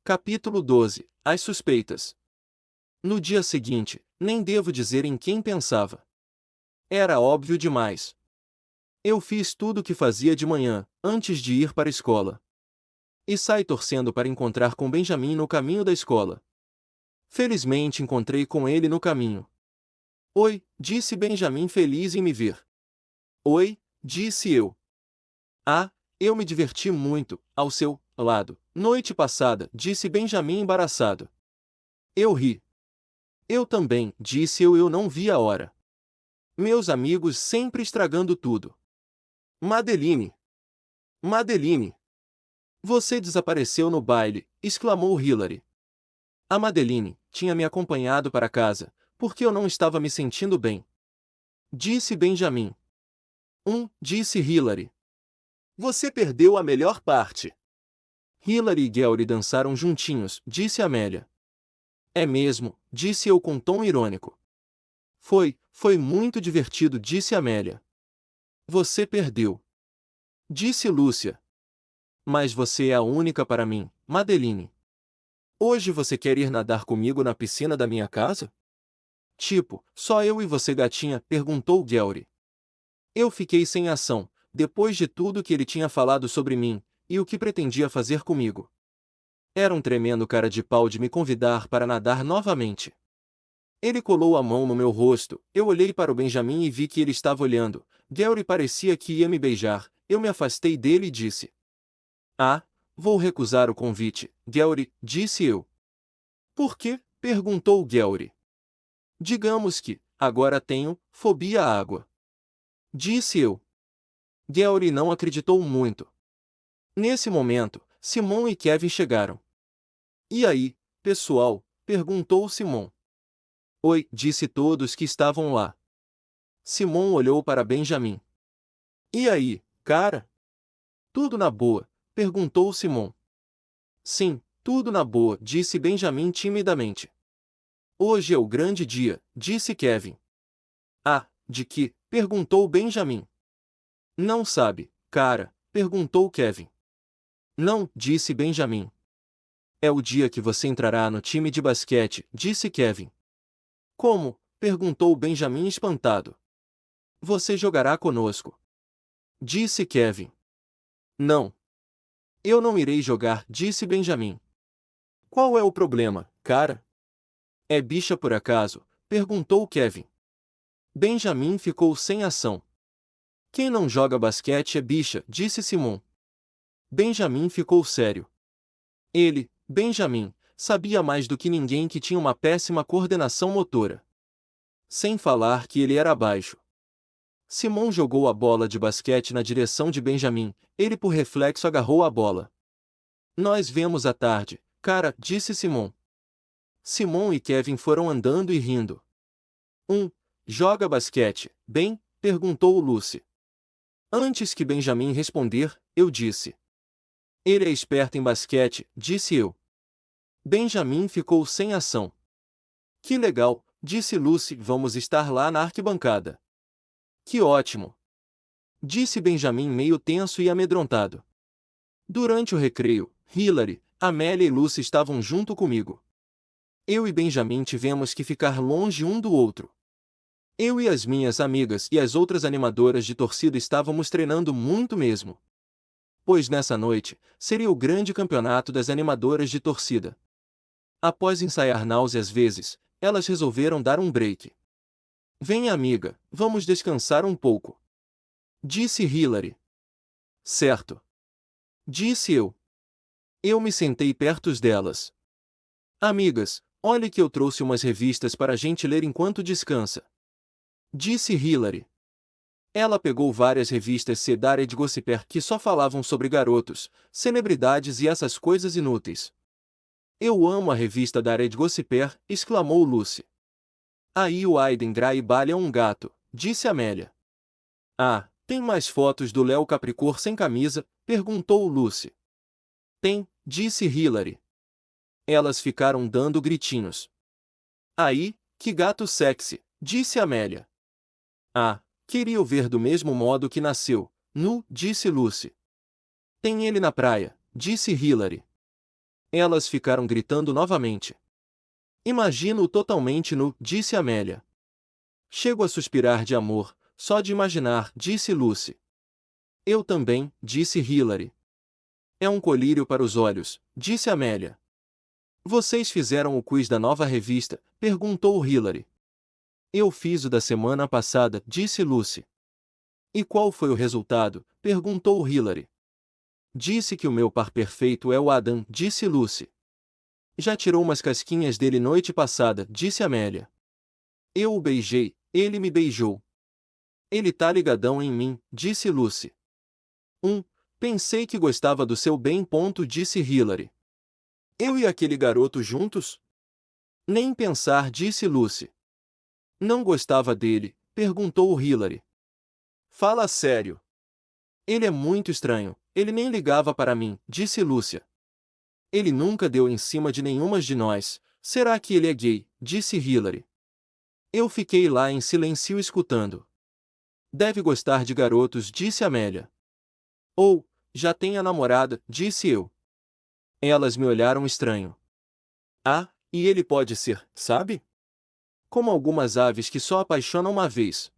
Capítulo 12. As suspeitas. No dia seguinte, nem devo dizer em quem pensava. Era óbvio demais. Eu fiz tudo o que fazia de manhã, antes de ir para a escola. E saí torcendo para encontrar com Benjamin no caminho da escola. Felizmente encontrei com ele no caminho. Oi, disse Benjamin feliz em me ver. Oi, disse eu. Ah, eu me diverti muito, ao seu lado, noite passada, disse Benjamin embaraçado. Eu ri. Eu também, disse eu não vi a hora. Meus amigos sempre estragando tudo. Madeline! Madeline! Você desapareceu no baile, exclamou Hilary. A Madeline tinha me acompanhado para casa, porque eu não estava me sentindo bem. Disse Benjamin. Disse Hilary. Você perdeu a melhor parte. Hilary e Gary dançaram juntinhos, disse Amélia. É mesmo, disse eu com tom irônico. Foi muito divertido, disse Amélia. Você perdeu. Disse Lúcia. Mas você é a única para mim, Madeline. Hoje você quer ir nadar comigo na piscina da minha casa? Tipo, só eu e você, gatinha? Perguntou Gary. Eu fiquei sem ação, depois de tudo que ele tinha falado sobre mim, e o que pretendia fazer comigo. Era um tremendo cara de pau de me convidar para nadar novamente. Ele colou a mão no meu rosto, eu olhei para o Benjamin e vi que ele estava olhando. Gary parecia que ia me beijar, eu me afastei dele e disse. Ah, vou recusar o convite, Gary, disse eu. Por quê? Perguntou Gary. Digamos que, agora tenho, fobia à água. Disse eu. Gary não acreditou muito. Nesse momento, Simon e Kevin chegaram. E aí, pessoal? Perguntou Simon. Oi, disse todos que estavam lá. Simon olhou para Benjamin. E aí, cara? Tudo na boa? Perguntou Simon. Sim, tudo na boa, disse Benjamin timidamente. Hoje é o grande dia, disse Kevin. Ah, de que? Perguntou Benjamin. Não sabe, cara? Perguntou Kevin. Não, disse Benjamin. É o dia que você entrará no time de basquete, disse Kevin. Como? Perguntou Benjamin espantado. Você jogará conosco. Disse Kevin. Não. Eu não irei jogar, disse Benjamin. Qual é o problema, cara? É bicha por acaso? Perguntou Kevin. Benjamin ficou sem ação. Quem não joga basquete é bicha, disse Simon. Benjamin ficou sério. Ele, Benjamin, sabia mais do que ninguém que tinha uma péssima coordenação motora. Sem falar que ele era baixo. Simon jogou a bola de basquete na direção de Benjamin, ele por reflexo agarrou a bola. Nós vemos à tarde, cara, disse Simon. Simon e Kevin foram andando e rindo. Joga basquete, bem? Perguntou Lucy. Antes que Benjamin responder, eu disse. Ele é esperto em basquete, disse eu. Benjamin ficou sem ação. Que legal, disse Lucy, vamos estar lá na arquibancada. Que ótimo! Disse Benjamin meio tenso e amedrontado. Durante o recreio, Hilary, Amélia e Lucy estavam junto comigo. Eu e Benjamin tivemos que ficar longe um do outro. Eu e as minhas amigas e as outras animadoras de torcida estávamos treinando muito mesmo. Pois nessa noite, seria o grande campeonato das animadoras de torcida. Após ensaiar náuseas vezes, elas resolveram dar um break. Venha, amiga, vamos descansar um pouco. Disse Hilary. Certo. Disse eu. Eu me sentei perto delas. Amigas, olhe que eu trouxe umas revistas para a gente ler enquanto descansa. Disse Hilary. Ela pegou várias revistas Cedar de Gossiper que só falavam sobre garotos, celebridades e essas coisas inúteis. Eu amo a revista da Red Gossiper, exclamou Lucy. Aí o Aiden Dry Bale é um gato, disse Amélia. Ah, tem mais fotos do Léo Capricor sem camisa? Perguntou Lucy. Tem, disse Hilary. Elas ficaram dando gritinhos. Aí, que gato sexy, disse Amélia. Ah, queria o ver do mesmo modo que nasceu, nu, disse Lucy. Tem ele na praia, disse Hilary. Elas ficaram gritando novamente. Imagino-o totalmente nu, disse Amélia. Chego a suspirar de amor, só de imaginar, disse Lucy. Eu também, disse Hilary. É um colírio para os olhos, disse Amélia. Vocês fizeram o quiz da nova revista? Perguntou Hilary. Eu fiz o da semana passada, disse Lucy. E qual foi o resultado? Perguntou Hilary. Disse que o meu par perfeito é o Adam, disse Lucy. Já tirou umas casquinhas dele noite passada, disse Amélia. Eu o beijei, ele me beijou. Ele tá ligadão em mim, disse Lucy. Pensei que gostava do seu bem. Disse Hilary. Eu e aquele garoto juntos? Nem pensar, disse Lucy. Não gostava dele? Perguntou Hilary. Fala sério. Ele é muito estranho, ele nem ligava para mim, disse Lúcia. Ele nunca deu em cima de nenhuma de nós. Será que ele é gay? Disse Hilary. Eu fiquei lá em silêncio escutando. Deve gostar de garotos, disse Amélia. Ou, já tem a namorada, disse eu. Elas me olharam estranho. Ah, e ele pode ser, sabe? Como algumas aves que só apaixonam uma vez.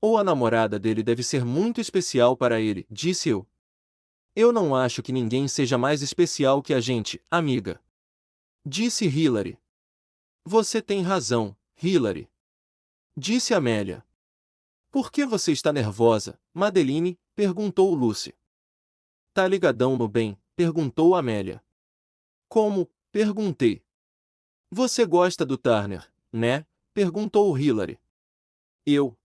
Ou a namorada dele deve ser muito especial para ele, disse eu. Eu não acho que ninguém seja mais especial que a gente, amiga. Disse Hilary. Você tem razão, Hilary. Disse Amélia. Por que você está nervosa, Madeline? Perguntou Lucy. Tá ligadão no bem? Perguntou Amélia. Como? Perguntei. Você gosta do Turner, né? Perguntou Hilary. Eu.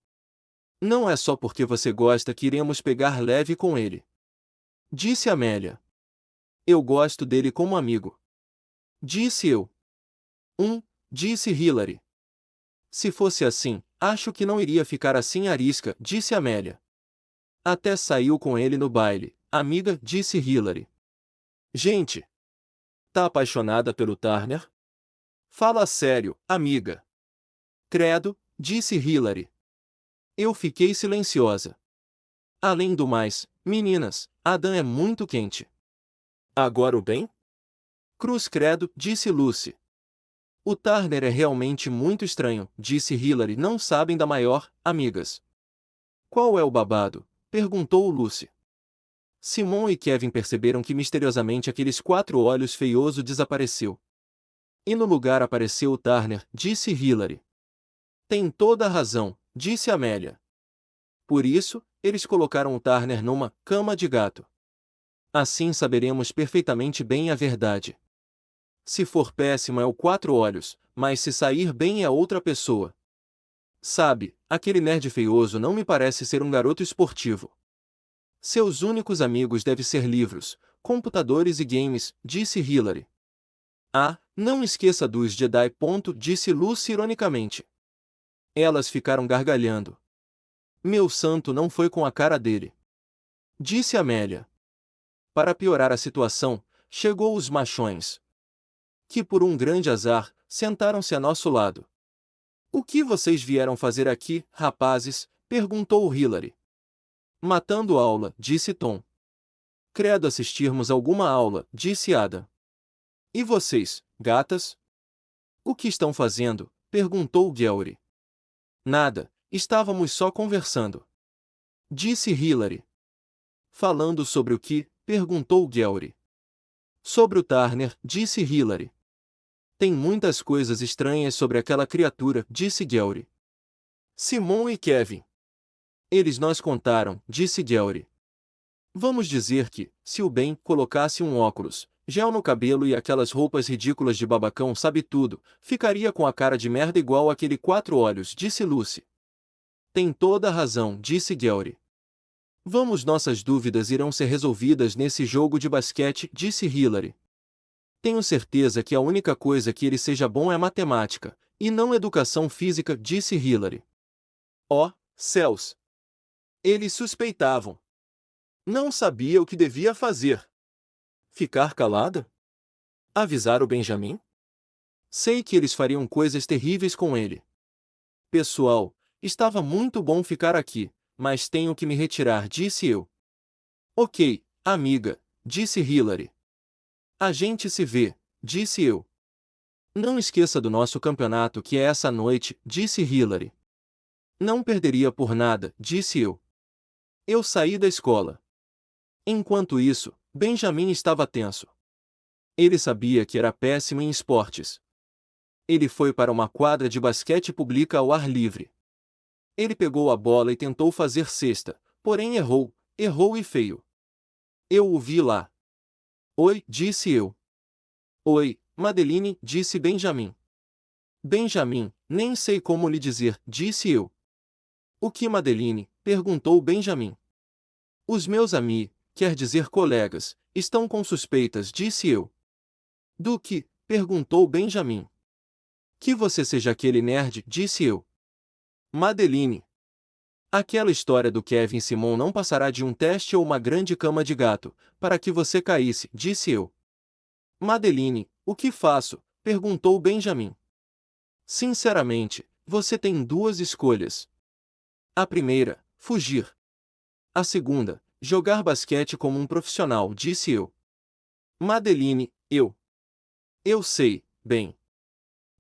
Não é só porque você gosta que iremos pegar leve com ele. Disse Amélia. Eu gosto dele como amigo. Disse eu. Disse Hilary. Se fosse assim, acho que não iria ficar assim arisca, disse Amélia. Até saiu com ele no baile, amiga, disse Hilary. Gente! Tá apaixonada pelo Turner? Fala sério, amiga. Credo, disse Hilary. Eu fiquei silenciosa. Além do mais, meninas, Adam é muito quente. Agora o bem? Cruz credo, disse Lucy. O Turner é realmente muito estranho, disse Hilary. Não sabem da maior, amigas. Qual é o babado? Perguntou Lucy. Simon e Kevin perceberam que misteriosamente aqueles 4 olhos feioso desapareceu. E no lugar apareceu o Turner, disse Hilary. Tem toda a razão, disse Amélia. Por isso, eles colocaram o Turner numa cama de gato. Assim saberemos perfeitamente bem a verdade. Se for péssimo é o 4 olhos, mas se sair bem é outra pessoa. Sabe, aquele nerd feioso não me parece ser um garoto esportivo. Seus únicos amigos devem ser livros, computadores e games, disse Hilary. Ah, não esqueça dos Jedi. Disse Lucy ironicamente. Elas ficaram gargalhando. Meu santo, não foi com a cara dele. Disse Amélia. Para piorar a situação, chegou os machões. Que por um grande azar, sentaram-se a nosso lado. O que vocês vieram fazer aqui, rapazes? Perguntou Hilary. Matando aula, disse Tom. Credo, assistirmos alguma aula, disse Ada. E vocês, gatas? O que estão fazendo? Perguntou Gary. Nada, estávamos só conversando. Disse Hilary. Falando sobre o que? Perguntou Gary. Sobre o Turner, disse Hilary. Tem muitas coisas estranhas sobre aquela criatura, disse Gary. Simon e Kevin. Eles nos contaram, disse Gary. Vamos dizer que, se o Ben colocasse um óculos, gel no cabelo e aquelas roupas ridículas de babacão sabe tudo, ficaria com a cara de merda igual aquele 4 olhos, disse Lucy. Tem toda a razão, disse Gary. Vamos, nossas dúvidas irão ser resolvidas nesse jogo de basquete, disse Hilary. Tenho certeza que a única coisa que ele seja bom é matemática, e não educação física, disse Hilary. Oh, céus! Eles suspeitavam. Não sabia o que devia fazer. Ficar calada? Avisar o Benjamin? Sei que eles fariam coisas terríveis com ele. Pessoal, estava muito bom ficar aqui, mas tenho que me retirar, disse eu. Ok, amiga, disse Hilary. A gente se vê, disse eu. Não esqueça do nosso campeonato que é essa noite, disse Hilary. Não perderia por nada, disse eu. Eu saí da escola. Enquanto isso, Benjamin estava tenso. Ele sabia que era péssimo em esportes. Ele foi para uma quadra de basquete pública ao ar livre. Ele pegou a bola e tentou fazer cesta, porém errou e feio. Eu o vi lá. Oi, disse eu. Oi, Madeline, disse Benjamin. Benjamin, nem sei como lhe dizer, disse eu. O que Madeline? Perguntou Benjamin. Os meus amigos, quer dizer colegas, estão com suspeitas, disse eu. Do que? Perguntou Benjamin. Que você seja aquele nerd, disse eu. Madeline. Aquela história do Kevin Simon não passará de um teste ou uma grande cama de gato, para que você caísse, disse eu. Madeline, o que faço? Perguntou Benjamin. Sinceramente, você tem duas escolhas. A primeira, fugir. A segunda, jogar basquete como um profissional, disse eu. Madeline, Eu sei, bem.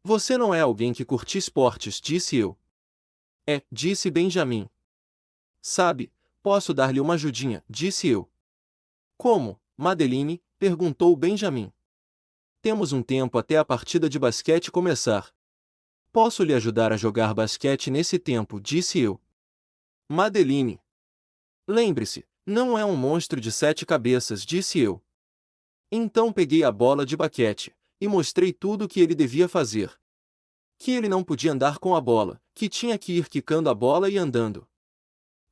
Você não é alguém que curte esportes, disse eu. Disse Benjamin. Sabe, posso dar-lhe uma ajudinha, disse eu. Como, Madeline? Perguntou Benjamin. Temos um tempo até a partida de basquete começar. Posso lhe ajudar a jogar basquete nesse tempo, disse eu. Madeline. Lembre-se, não é um monstro de 7 cabeças, disse eu. Então peguei a bola de basquete e mostrei tudo o que ele devia fazer. Que ele não podia andar com a bola, que tinha que ir quicando a bola e andando.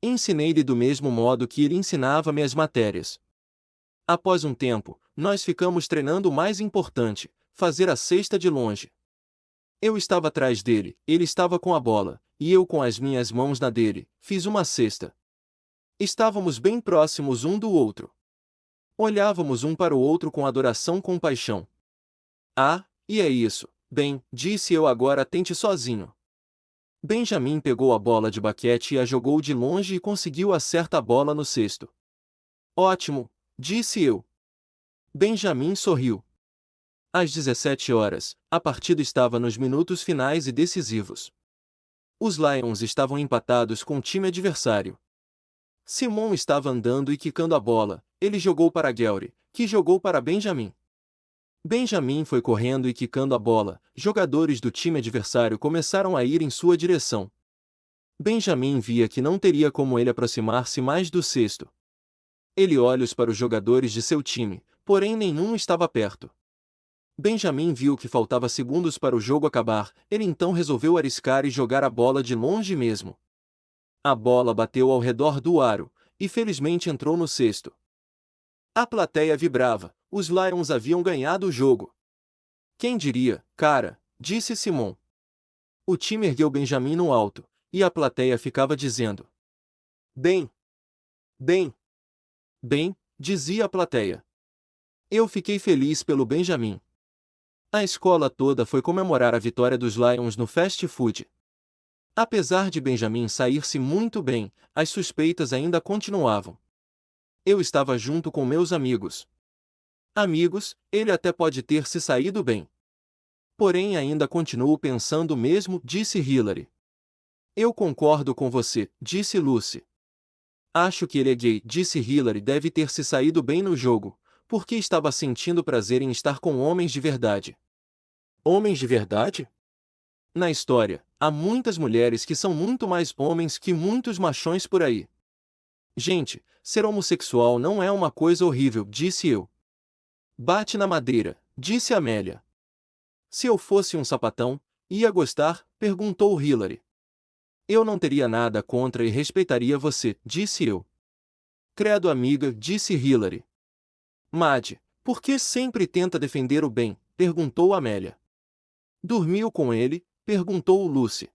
Ensinei-lhe do mesmo modo que ele ensinava-me as matérias. Após um tempo, nós ficamos treinando o mais importante, fazer a cesta de longe. Eu estava atrás dele, ele estava com a bola, e eu com as minhas mãos na dele, fiz uma cesta. Estávamos bem próximos um do outro. Olhávamos um para o outro com adoração e compaixão. Ah, e é isso, bem, disse eu agora tente sozinho. Benjamin pegou a bola de basquete e a jogou de longe e conseguiu acertar a bola no cesto. Ótimo, disse eu. Benjamin sorriu. Às 17 horas, a partida estava nos minutos finais e decisivos. Os Lions estavam empatados com o time adversário. Simon estava andando e quicando a bola, ele jogou para Gary, que jogou para Benjamin. Benjamin foi correndo e quicando a bola, jogadores do time adversário começaram a ir em sua direção. Benjamin via que não teria como ele aproximar-se mais do cesto. Ele olhou para os jogadores de seu time, porém nenhum estava perto. Benjamin viu que faltava segundos para o jogo acabar, ele então resolveu arriscar e jogar a bola de longe mesmo. A bola bateu ao redor do aro, e felizmente entrou no cesto. A plateia vibrava, os Lions haviam ganhado o jogo. Quem diria, cara, disse Simon. O time ergueu Benjamin no alto, e a plateia ficava dizendo: Bem, bem, bem, dizia a plateia. Eu fiquei feliz pelo Benjamin. A escola toda foi comemorar a vitória dos Lions no fast food. Apesar de Benjamin sair-se muito bem, as suspeitas ainda continuavam. Eu estava junto com meus amigos. Amigos, ele até pode ter se saído bem. Porém ainda continuo pensando o mesmo, disse Hilary. Eu concordo com você, disse Lucy. Acho que ele é gay, disse Hilary, deve ter se saído bem no jogo, porque estava sentindo prazer em estar com homens de verdade. Homens de verdade? Na história, há muitas mulheres que são muito mais homens que muitos machões por aí. Gente, ser homossexual não é uma coisa horrível, disse eu. Bate na madeira, disse Amélia. Se eu fosse um sapatão, ia gostar? Perguntou Hilary. Eu não teria nada contra e respeitaria você, disse eu. Credo, amiga, disse Hilary. Mad, por que sempre tenta defender o bem? Perguntou Amélia. Dormiu com ele? Perguntou Lucy.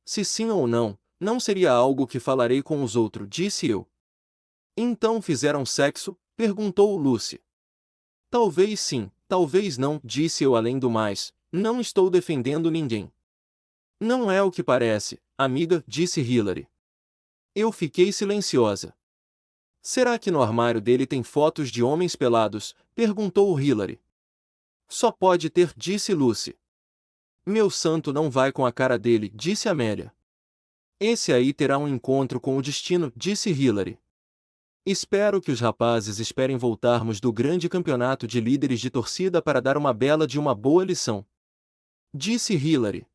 Se sim ou não, não seria algo que falarei com os outros, disse eu. Então fizeram sexo? Perguntou Lucy. Talvez sim, talvez não, disse eu. Além do mais, não estou defendendo ninguém. Não é o que parece, amiga, disse Hilary. Eu fiquei silenciosa. Será que no armário dele tem fotos de homens pelados? Perguntou Hilary. Só pode ter, disse Lucy. Meu santo não vai com a cara dele, disse Amélia. Esse aí terá um encontro com o destino, disse Hilary. Espero que os rapazes esperem voltarmos do grande campeonato de líderes de torcida para dar uma bela de uma boa lição, disse Hilary.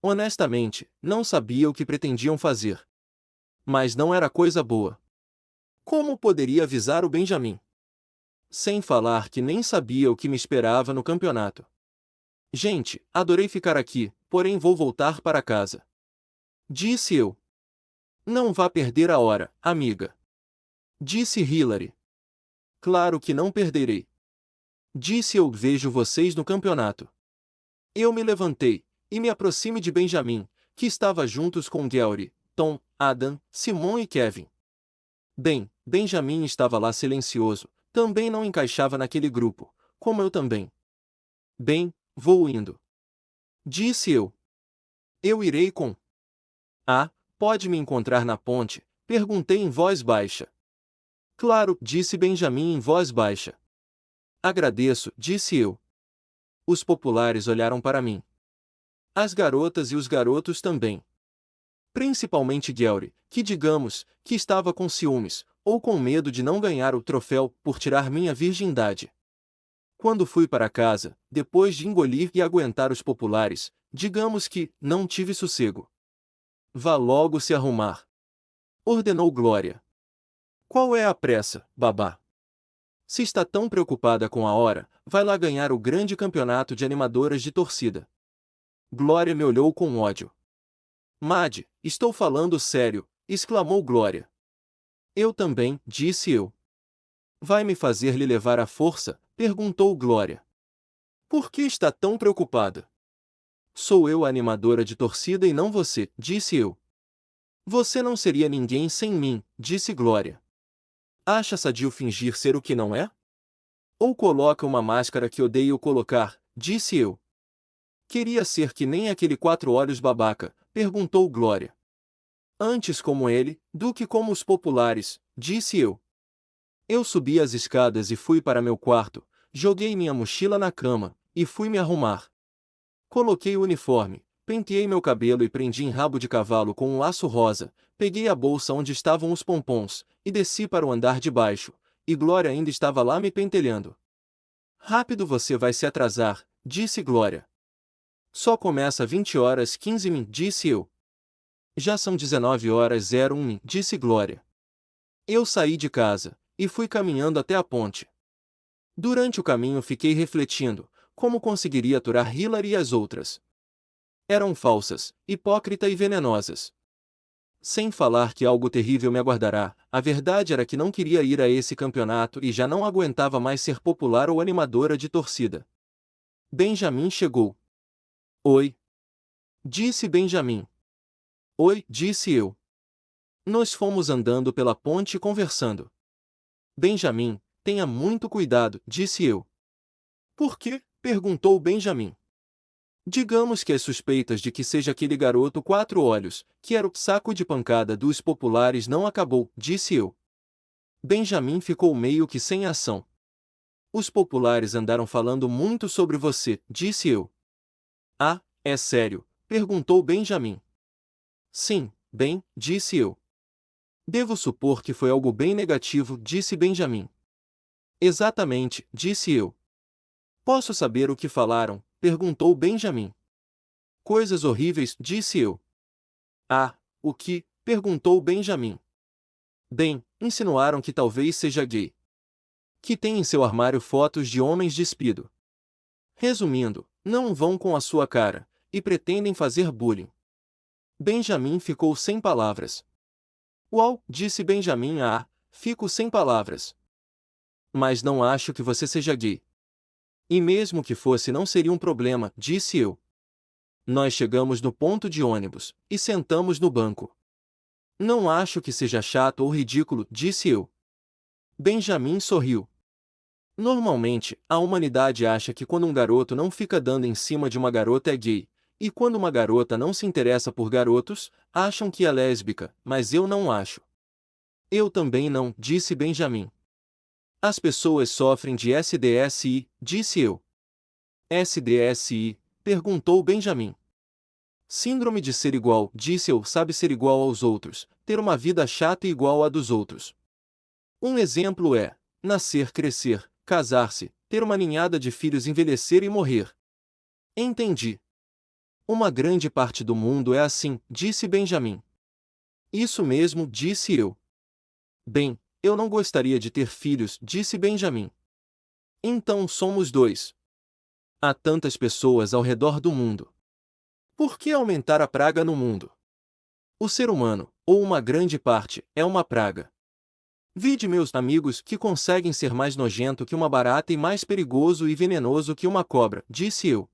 Honestamente, não sabia o que pretendiam fazer. Mas não era coisa boa. Como poderia avisar o Benjamin? Sem falar que nem sabia o que me esperava no campeonato. Gente, adorei ficar aqui, porém vou voltar para casa, disse eu. Não vá perder a hora, amiga, disse Hilary. Claro que não perderei, disse eu. Vejo vocês no campeonato. Eu me levantei e me aproximei de Benjamin, que estava juntos com Gary, Tom, Adam, Simon e Kevin. Bem, Benjamin estava lá silencioso, também não encaixava naquele grupo, como eu também. Bem, vou indo, disse eu. Eu irei com. Ah, pode me encontrar na ponte? Perguntei em voz baixa. Claro, disse Benjamin em voz baixa. Agradeço, disse eu. Os populares olharam para mim. As garotas e os garotos também. Principalmente Gary, que digamos, que estava com ciúmes, ou com medo de não ganhar o troféu por tirar minha virgindade. Quando fui para casa, depois de engolir e aguentar os populares, digamos que não tive sossego. Vá logo se arrumar, ordenou Glória. Qual é a pressa, babá? Se está tão preocupada com a hora, vai lá ganhar o grande campeonato de animadoras de torcida. Glória me olhou com ódio. Mad, estou falando sério, exclamou Glória. Eu também, disse eu. Vai me fazer lhe levar à força? Perguntou Glória. Por que está tão preocupada? Sou eu a animadora de torcida e não você, disse eu. Você não seria ninguém sem mim, disse Glória. Acha sadio fingir ser o que não é? Ou coloca uma máscara que odeio colocar, disse eu. Queria ser que nem aquele quatro olhos babaca, perguntou Glória. Antes como ele, do que como os populares, disse eu. Eu subi as escadas e fui para meu quarto, joguei minha mochila na cama, e fui me arrumar. Coloquei o uniforme, penteei meu cabelo e prendi em rabo de cavalo com um laço rosa, peguei a bolsa onde estavam os pompons, e desci para o andar de baixo, e Glória ainda estava lá me pentelhando. Rápido, você vai se atrasar, disse Glória. Só começa 20h15, disse eu. Já são 19h01, disse Glória. Eu saí de casa, e fui caminhando até a ponte. Durante o caminho fiquei refletindo, como conseguiria aturar Hilary e as outras. Eram falsas, hipócritas e venenosas. Sem falar que algo terrível me aguardará, a verdade era que não queria ir a esse campeonato e já não aguentava mais ser popular ou animadora de torcida. Benjamin chegou. Oi, disse Benjamin. Oi, disse eu. Nós fomos andando pela ponte conversando. Benjamin, tenha muito cuidado, disse eu. Por quê? Perguntou Benjamin. Digamos que as suspeitas de que seja aquele garoto quatro olhos, que era o saco de pancada dos populares não acabou, disse eu. Benjamin ficou meio que sem ação. Os populares andaram falando muito sobre você, disse eu. Ah, é sério? Perguntou Benjamin. Sim, bem, disse eu. Devo supor que foi algo bem negativo, disse Benjamin. Exatamente, disse eu. Posso saber o que falaram? Perguntou Benjamin. Coisas horríveis, disse eu. Ah, o que? Perguntou Benjamin. Bem, insinuaram que talvez seja gay. Que tem em seu armário fotos de homens despido. Resumindo, não vão com a sua cara, e pretendem fazer bullying. Benjamin ficou sem palavras. Uau, disse Benjamin. Ah, fico sem palavras. Mas não acho que você seja gay. E mesmo que fosse não seria um problema, disse eu. Nós chegamos no ponto de ônibus, e sentamos no banco. Não acho que seja chato ou ridículo, disse eu. Benjamin sorriu. Normalmente, a humanidade acha que quando um garoto não fica dando em cima de uma garota é gay, e quando uma garota não se interessa por garotos, acham que é lésbica, mas eu não acho. Eu também não, disse Benjamin. As pessoas sofrem de SDSI, disse eu. SDSI? Perguntou Benjamin. Síndrome de ser igual, disse eu, sabe ser igual aos outros, ter uma vida chata e igual à dos outros. Um exemplo é nascer, crescer, casar-se, ter uma ninhada de filhos, envelhecer e morrer. Entendi. Uma grande parte do mundo é assim, disse Benjamin. Isso mesmo, disse eu. Bem, eu não gostaria de ter filhos, disse Benjamin. Então somos dois. Há tantas pessoas ao redor do mundo. Por que aumentar a praga no mundo? O ser humano, ou uma grande parte, é uma praga. Vide meus amigos que conseguem ser mais nojento que uma barata e mais perigoso e venenoso que uma cobra, disse eu.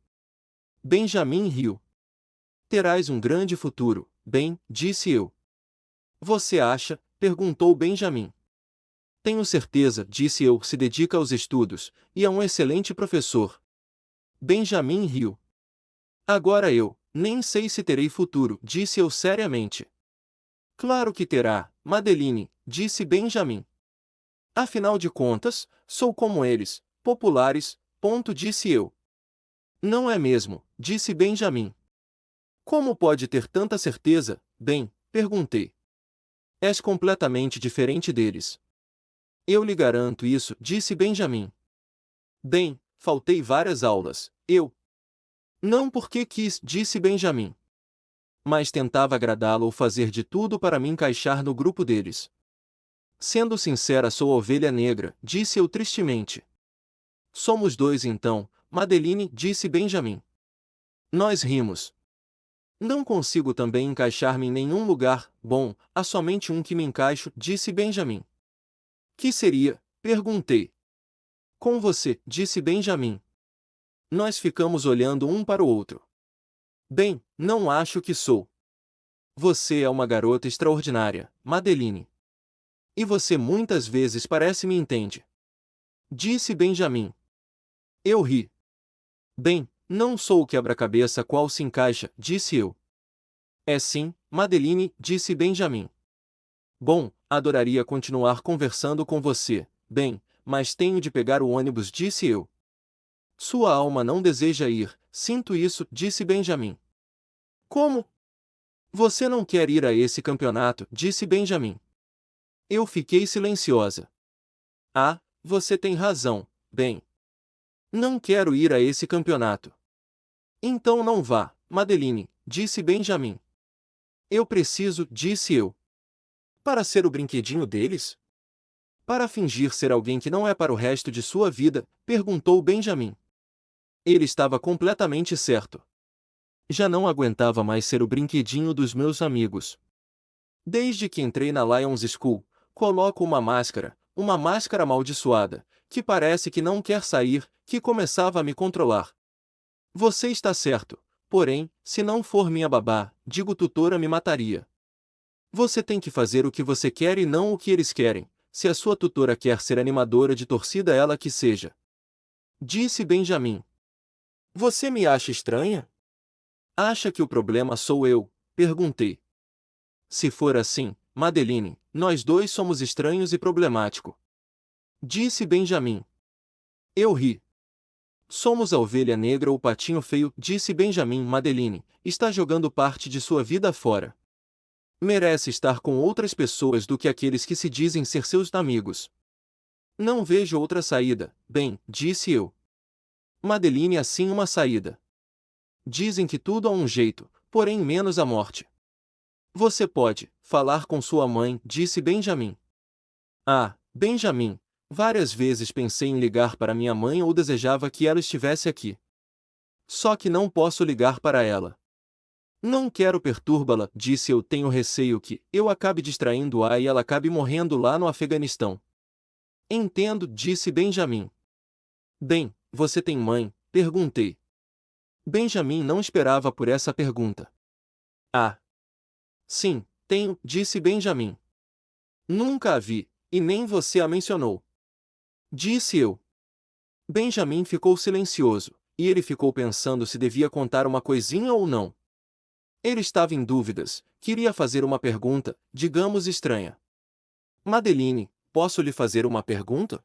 Benjamin riu. Terás um grande futuro, bem, disse eu. Você acha? Perguntou Benjamin. Tenho certeza, disse eu, se dedica aos estudos, e é um excelente professor. Benjamin riu. Agora eu, nem sei se terei futuro, disse eu seriamente. Claro que terá, Madeline, disse Benjamin. Afinal de contas, sou como eles, populares, ponto, disse eu. Não é mesmo, disse Benjamin. Como pode ter tanta certeza? Bem, perguntei. És completamente diferente deles. Eu lhe garanto isso, disse Benjamin. Bem, faltei várias aulas, eu. Não porque quis, disse Benjamin. Mas tentava agradá-lo ou fazer de tudo para me encaixar no grupo deles. Sendo sincera, sou a ovelha negra, disse eu tristemente. Somos dois então, Madeline, disse Benjamin. Nós rimos. Não consigo também encaixar-me em nenhum lugar, bom, há somente um que me encaixo, disse Benjamin. Que seria? Perguntei. Com você, disse Benjamin. Nós ficamos olhando um para o outro. Bem, não acho que sou. Você é uma garota extraordinária, Madeline. E você muitas vezes parece me entende. Disse Benjamin. Eu ri. Bem, não sou o quebra-cabeça qual se encaixa, disse eu. É sim, Madeline, disse Benjamin. Bom, adoraria continuar conversando com você, bem, mas tenho de pegar o ônibus, disse eu. Sua alma não deseja ir, sinto isso, disse Benjamin. Como? Você não quer ir a esse campeonato, disse Benjamin. Eu fiquei silenciosa. Ah, você tem razão, bem. Não quero ir a esse campeonato. Então não vá, Madeline, disse Benjamin. Eu preciso, disse eu. Para ser o brinquedinho deles? Para fingir ser alguém que não é para o resto de sua vida? Perguntou Benjamin. Ele estava completamente certo. Já não aguentava mais ser o brinquedinho dos meus amigos. Desde que entrei na Lions School, coloco uma máscara amaldiçoada, que parece que não quer sair, que começava a me controlar. Você está certo, porém, se não for minha babá, digo tutora, me mataria. Você tem que fazer o que você quer e não o que eles querem. Se a sua tutora quer ser animadora de torcida, ela que seja. Disse Benjamin. Você me acha estranha? Acha que o problema sou eu? Perguntei. Se for assim, Madeline, nós dois somos estranhos e problemático. Disse Benjamin. Eu ri. Somos a ovelha negra ou o patinho feio, disse Benjamin. Madeline está jogando parte de sua vida fora. Merece estar com outras pessoas do que aqueles que se dizem ser seus amigos. Não vejo outra saída, bem, disse eu. Madeline, assim uma saída. Dizem que tudo há um jeito, porém menos a morte. Você pode falar com sua mãe, disse Benjamin. Ah, Benjamin, várias vezes pensei em ligar para minha mãe ou desejava que ela estivesse aqui. Só que não posso ligar para ela. Não quero perturbá-la, disse eu, tenho receio que eu acabe distraindo-a e ela acabe morrendo lá no Afeganistão. Entendo, disse Benjamin. Bem, você tem mãe? Perguntei. Benjamin não esperava por essa pergunta. Ah! Sim, tenho, disse Benjamin. Nunca a vi, e nem você a mencionou. Disse eu. Benjamin ficou silencioso, e ele ficou pensando se devia contar uma coisinha ou não. Ele estava em dúvidas, queria fazer uma pergunta, digamos estranha. Madeline, posso lhe fazer uma pergunta?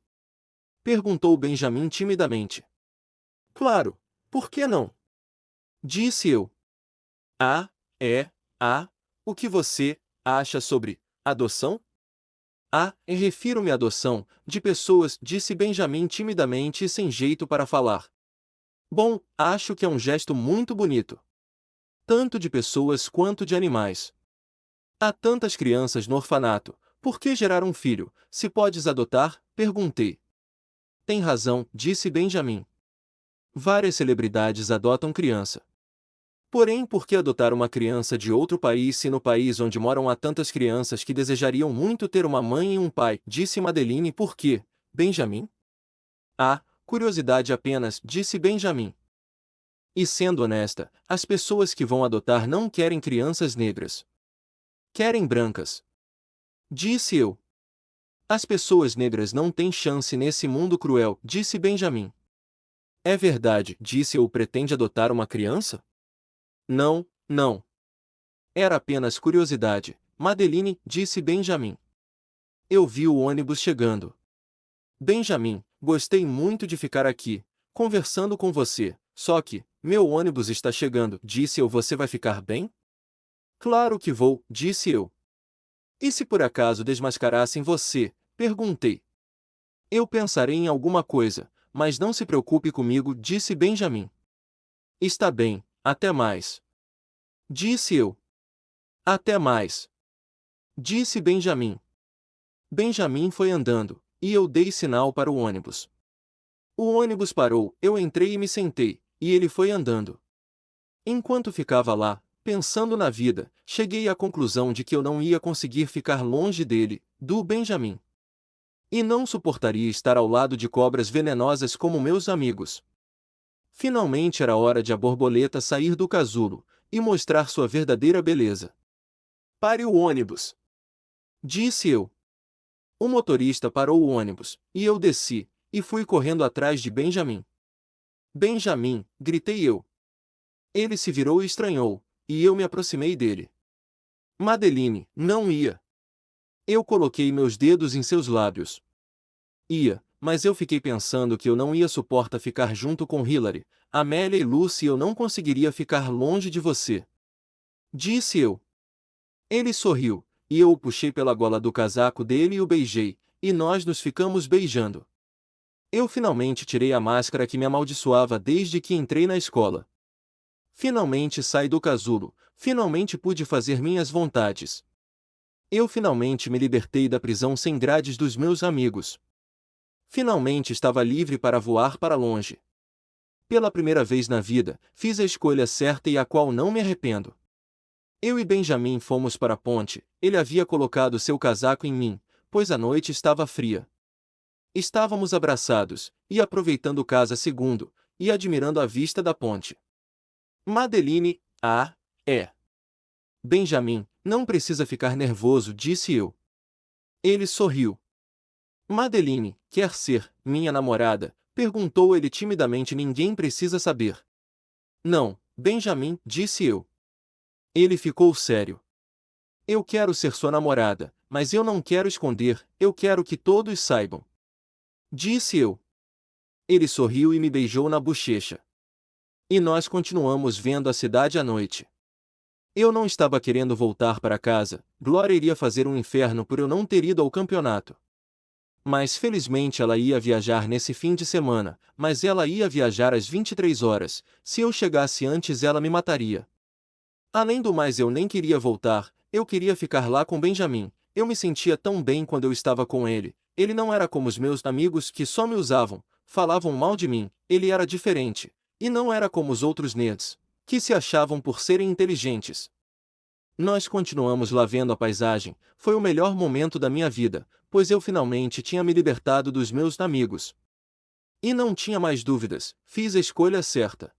Perguntou Benjamin timidamente. Claro, por que não? Disse eu. Ah, é, o que você acha sobre adoção? Refiro-me à adoção de pessoas, disse Benjamin timidamente e sem jeito para falar. Bom, acho que é um gesto muito bonito. Tanto de pessoas quanto de animais. Há tantas crianças no orfanato, por que gerar um filho, se podes adotar? Perguntei. Tem razão, disse Benjamin. Várias celebridades adotam criança. Porém, por que adotar uma criança de outro país se no país onde moram há tantas crianças que desejariam muito ter uma mãe e um pai? Disse Madeline. Por quê, Benjamin? Curiosidade apenas, disse Benjamin. E sendo honesta, as pessoas que vão adotar não querem crianças negras. Querem brancas. Disse eu. As pessoas negras não têm chance nesse mundo cruel, disse Benjamin. É verdade, disse eu. Pretende adotar uma criança? Não, não. Era apenas curiosidade, Madeline, disse Benjamin. Eu vi o ônibus chegando. Benjamin, gostei muito de ficar aqui, conversando com você, só que, meu ônibus está chegando, disse eu. Você vai ficar bem? Claro que vou, disse eu. E se por acaso desmascarassem você? Perguntei. Eu pensarei em alguma coisa, mas não se preocupe comigo, disse Benjamin. Está bem, até mais. Disse eu. Até mais. Disse Benjamin. Benjamin foi andando, e eu dei sinal para o ônibus. O ônibus parou, eu entrei e me sentei, e ele foi andando. Enquanto ficava lá, pensando na vida, cheguei à conclusão de que eu não ia conseguir ficar longe dele, do Benjamin. E não suportaria estar ao lado de cobras venenosas como meus amigos. Finalmente era hora de a borboleta sair do casulo, e mostrar sua verdadeira beleza. Pare o ônibus! Disse eu. O motorista parou o ônibus, e eu desci, e fui correndo atrás de Benjamin. Benjamin, gritei eu. Ele se virou e estranhou, e eu me aproximei dele. Madeline, não ia. Eu coloquei meus dedos em seus lábios. Ia, mas eu fiquei pensando que eu não ia suportar ficar junto com Hilary, Amélia e Lucy e eu não conseguiria ficar longe de você. Disse eu. Ele sorriu, e eu o puxei pela gola do casaco dele e o beijei, e nós nos ficamos beijando. Eu finalmente tirei a máscara que me amaldiçoava desde que entrei na escola. Finalmente saí do casulo, finalmente pude fazer minhas vontades. Eu finalmente me libertei da prisão sem grades dos meus amigos. Finalmente estava livre para voar para longe. Pela primeira vez na vida, fiz a escolha certa e a qual não me arrependo. Eu e Benjamin fomos para a ponte, ele havia colocado seu casaco em mim, pois a noite estava fria. Estávamos abraçados, e aproveitando casa segundo, e admirando a vista da ponte. Madeline, é. Benjamin, não precisa ficar nervoso, disse eu. Ele sorriu. Madeline, quer ser minha namorada? Perguntou ele timidamente. Ninguém precisa saber. Não, Benjamin, disse eu. Ele ficou sério. Eu quero ser sua namorada, mas eu não quero esconder, eu quero que todos saibam. Disse eu. Ele sorriu e me beijou na bochecha. E nós continuamos vendo a cidade à noite. Eu não estava querendo voltar para casa, Glória iria fazer um inferno por eu não ter ido ao campeonato. Mas felizmente ela ia viajar nesse fim de semana, mas ela ia viajar às 23 horas, se eu chegasse antes ela me mataria. Além do mais eu nem queria voltar, eu queria ficar lá com Benjamin, eu me sentia tão bem quando eu estava com ele não era como os meus amigos que só me usavam, falavam mal de mim, ele era diferente, e não era como os outros nerds, que se achavam por serem inteligentes. Nós continuamos lá vendo a paisagem, foi o melhor momento da minha vida, pois eu finalmente tinha me libertado dos meus amigos. E não tinha mais dúvidas, fiz a escolha certa.